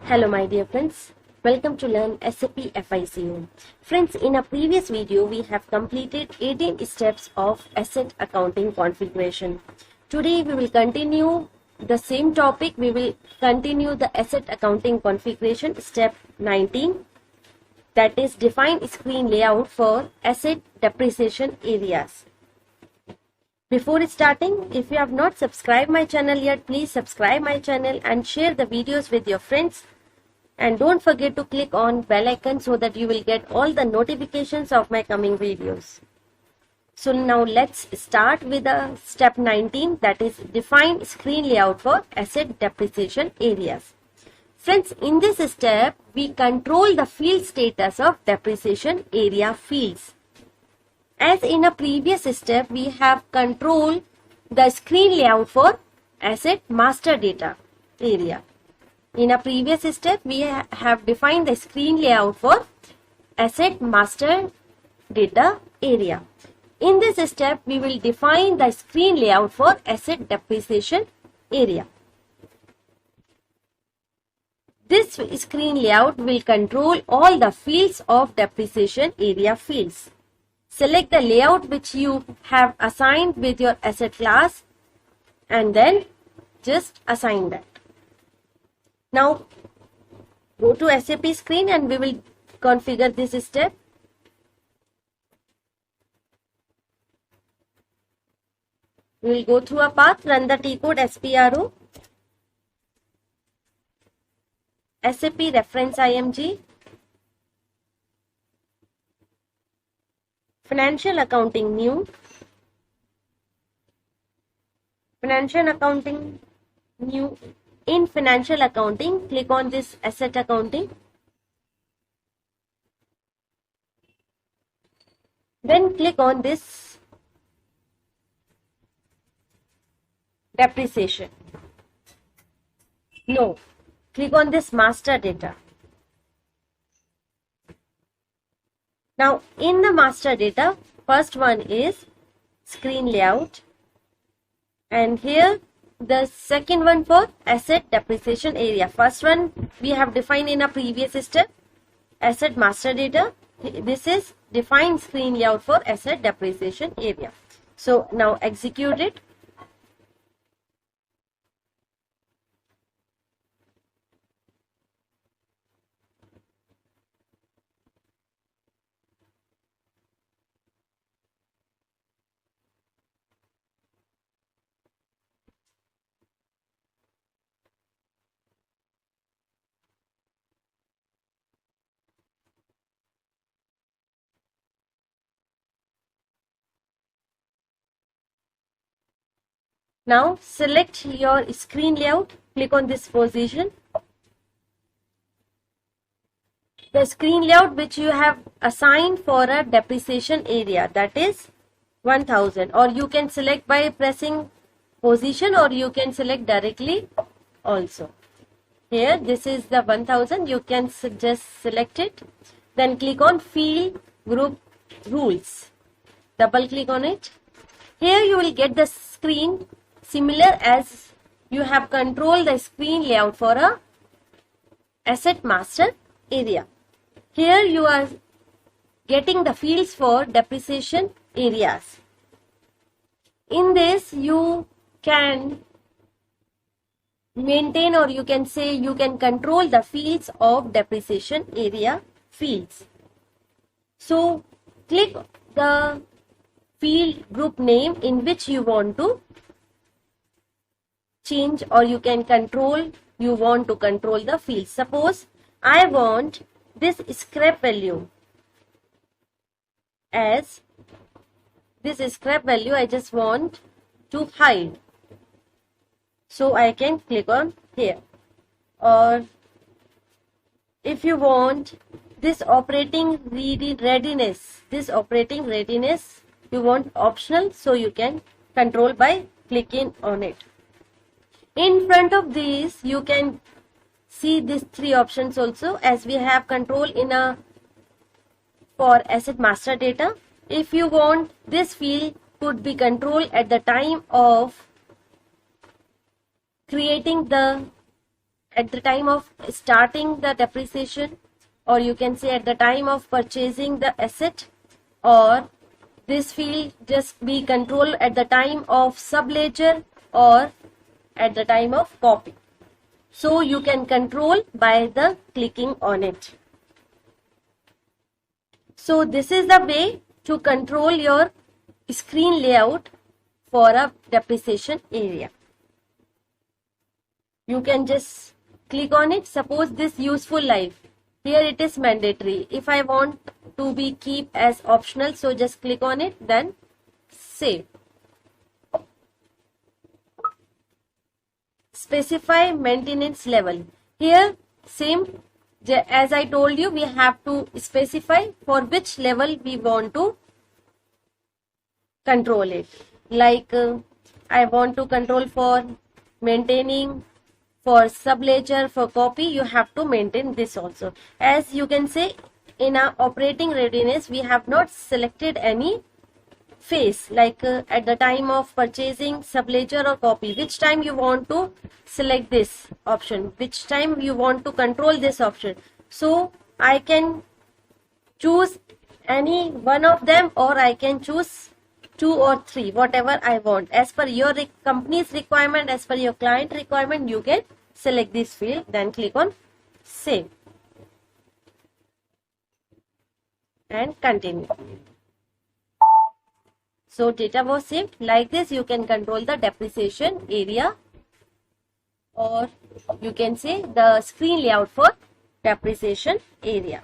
Hello my dear friends, welcome to learn SAP FICO. Friends, in a previous video we have completed 18 steps of asset accounting configuration. Today we will continue the same topic. We will continue the asset accounting configuration step 19, that is define screen layout for asset depreciation areas. Before starting, if you have not subscribed my channel yet, please subscribe my channel and share the videos with your friends. And don't forget to click on bell icon so that you will get all the notifications of my coming videos. So now let's start with the step 19, that is define screen layout for asset depreciation areas. Friends, in this step, we control the field status of depreciation area fields. As in a previous step, we have controlled the screen layout for asset master data area. In a previous step, we have defined the screen layout for asset master data area. In this step, we will define the screen layout for asset depreciation area. This screen layout will control all the fields of depreciation area fields. Select the layout which you have assigned with your asset class and then just assign that. Now go to SAP screen and we will configure this step. We will go through a path, run the T code SPRO, SAP reference IMG, financial accounting new, financial accounting new. In financial accounting, click on this asset accounting. Then click on this depreciation. No, click on this master data. Now in the master data, first one is screen layout, and here the second one for asset depreciation area. First one we have defined in a previous step, asset master data. This is define screen layout for asset depreciation area. So now execute it. Now select your screen layout, click on this position. The screen layout which you have assigned for a depreciation area, that is 1000, or you can select by pressing position or you can select directly also. Here this is the 1000, you can just select it. Then click on field group rules, double click on it. Here you will get the screen similar as you have controlled the screen layout for a asset master area. Here you are getting the fields for depreciation areas. In this you can maintain, or you can say you can control the fields of depreciation area fields. So click the field group name in which you want to change, or you can control, you want to control the field. Suppose I want this scrap value as this scrap value, I just want to hide. So I can click on here. Or if you want this operating readiness, this operating readiness you want optional, so you can control by clicking on it. In front of these you can see these three options also, as we have control in a for asset master data. If you want this field could be controlled at the time of creating the at the time of starting the depreciation, or you can say at the time of purchasing the asset, or this will just be controlled at the time of subledger or at the time of copy. So you can control by the clicking on it. So this is the way to control your screen layout for a depreciation area. You can just click on it. Suppose this useful life, here it is mandatory. If I want to be keep as optional, so just click on it, then save. Specify maintenance level. Here same as I told you, we have to specify for which level we want to control it. Like I want to control for maintaining, for subledger, for copy, you have to maintain this also. As you can say, in our operating readiness, we have not selected any phase, like at the time of purchasing, subledger or copy, which time you want to select this option, which time you want to control this option. So I can choose any one of them, or I can choose 2 or 3, whatever I want. As per your company's requirement, as per your client requirement, you can select this field, then click on save and continue. So data was saved. Like this, you can control the depreciation area, or you can say the screen layout for depreciation area.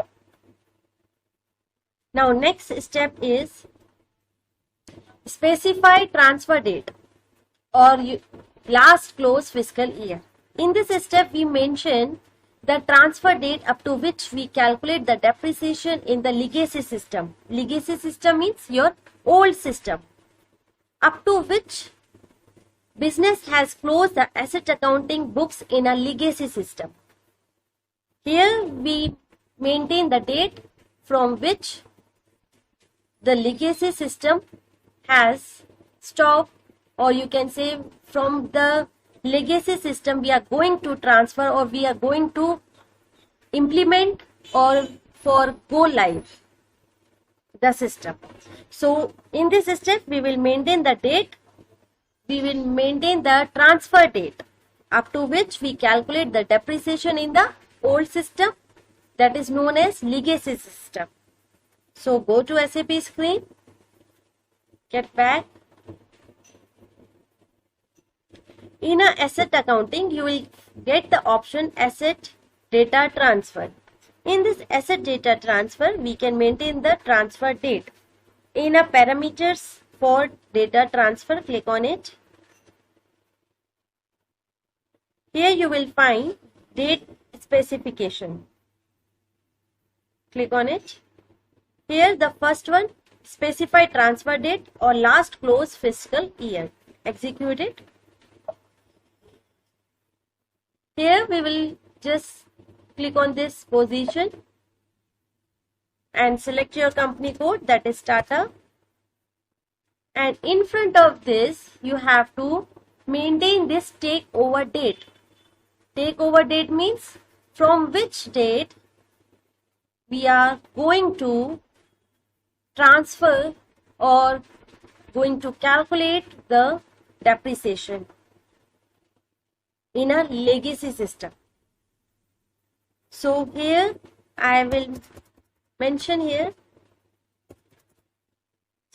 Now next step is specify transfer date or last close fiscal year. In this step, we mention the transfer date up to which we calculate the depreciation in the legacy system. Legacy system means your old system, up to which business has closed the asset accounting books in a legacy system. Here we maintain the date from which the legacy system has stopped, or you can say from the legacy system we are going to transfer, or we are going to implement, or for go live the system. So in this step, we will maintain the date, we will maintain the transfer date up to which we calculate the depreciation in the old system, that is known as legacy system. So go to SAP screen, get back. In a asset accounting, you will get the option asset data transfer. In this asset data transfer, we can maintain the transfer date. In a parameters for data transfer, click on it. Here you will find date specification. Click on it. Here the first one, specify transfer date or last close fiscal year. Execute it. Here we will just click on this position and select your company code, that is Tata. And in front of this, you have to maintain this takeover date. Takeover date means from which date we are going to transfer or going to calculate the depreciation in a legacy system. So here I will mention here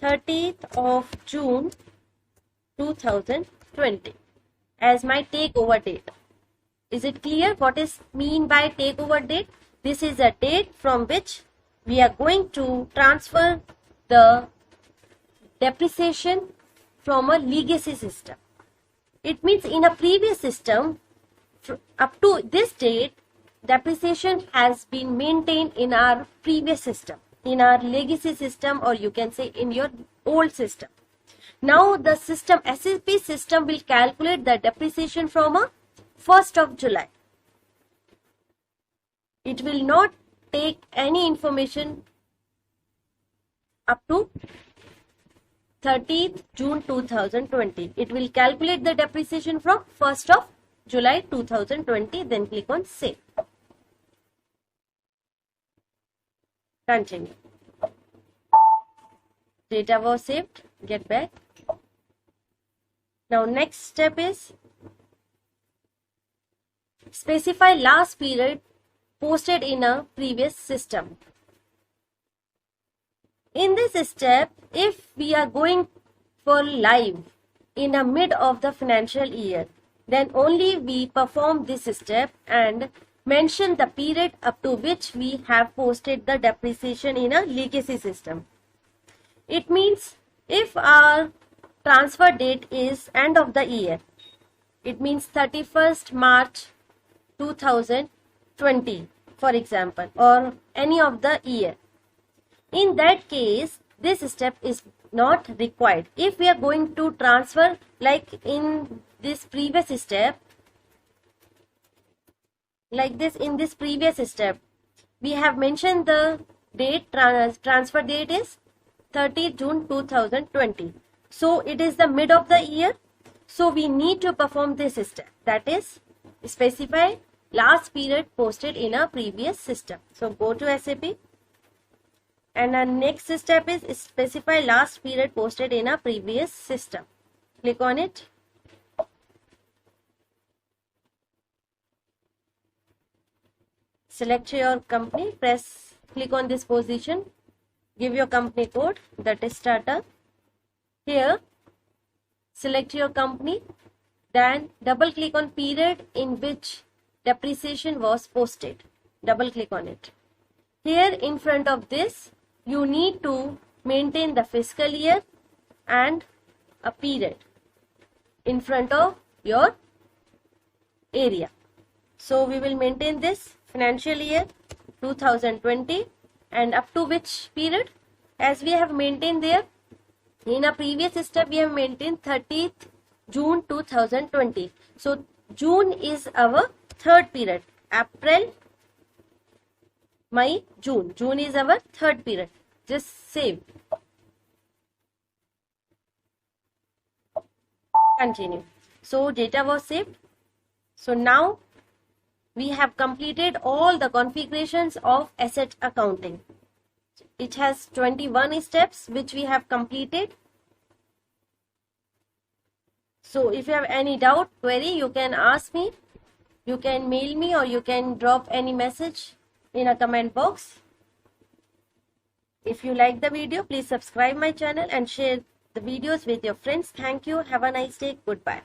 30th of June 2020 as my takeover date. Is it clear what is mean by takeover date? This is a date from which we are going to transfer the depreciation from a legacy system. It means in a previous system, up to this date, depreciation has been maintained in our previous system, in our legacy system, or you can say in your old system. Now the system, SAP system, will calculate the depreciation from a 1st of July. It will not take any information up to 30th June 2020. It will calculate the depreciation from 1st of July 2020. Then click on Save. Continue. Data was saved. Get back. Now next step is specify last period posted in a previous system. In this step, if we are going for live in the mid of the financial year, then only we perform this step and mention the period up to which we have posted the depreciation in a legacy system. It means if our transfer date is end of the year, it means 31st March 2020, for example, or any of the year. In that case, this step is not required. If we are going to transfer like in this previous step, like this in this previous step, we have mentioned the date, transfer date is 30 June 2020. So it is the mid of the year. So we need to perform this step, that is specify last period posted in a previous system. So go to SAP. And our next step is specify last period posted in a previous system. Click on it. Select your company, click on this position, give your company code, that is Tata. Here, select your company, then double click on period in which depreciation was posted. Double click on it. Here in front of this, you need to maintain the fiscal year and a period in front of your area. So we will maintain this financial year 2020 and up to which period, as we have maintained there in a previous step, we have maintained 30th June 2020. So June is our third period. April, May, June. June is our third period. Just save. Continue. So data was saved. So now we have completed all the configurations of asset accounting. It has 21 steps which we have completed. So if you have any doubt, query, you can ask me, you can mail me, or you can drop any message in a comment box. If you like the video, please subscribe my channel and share the videos with your friends. Thank you. Have a nice day. Goodbye.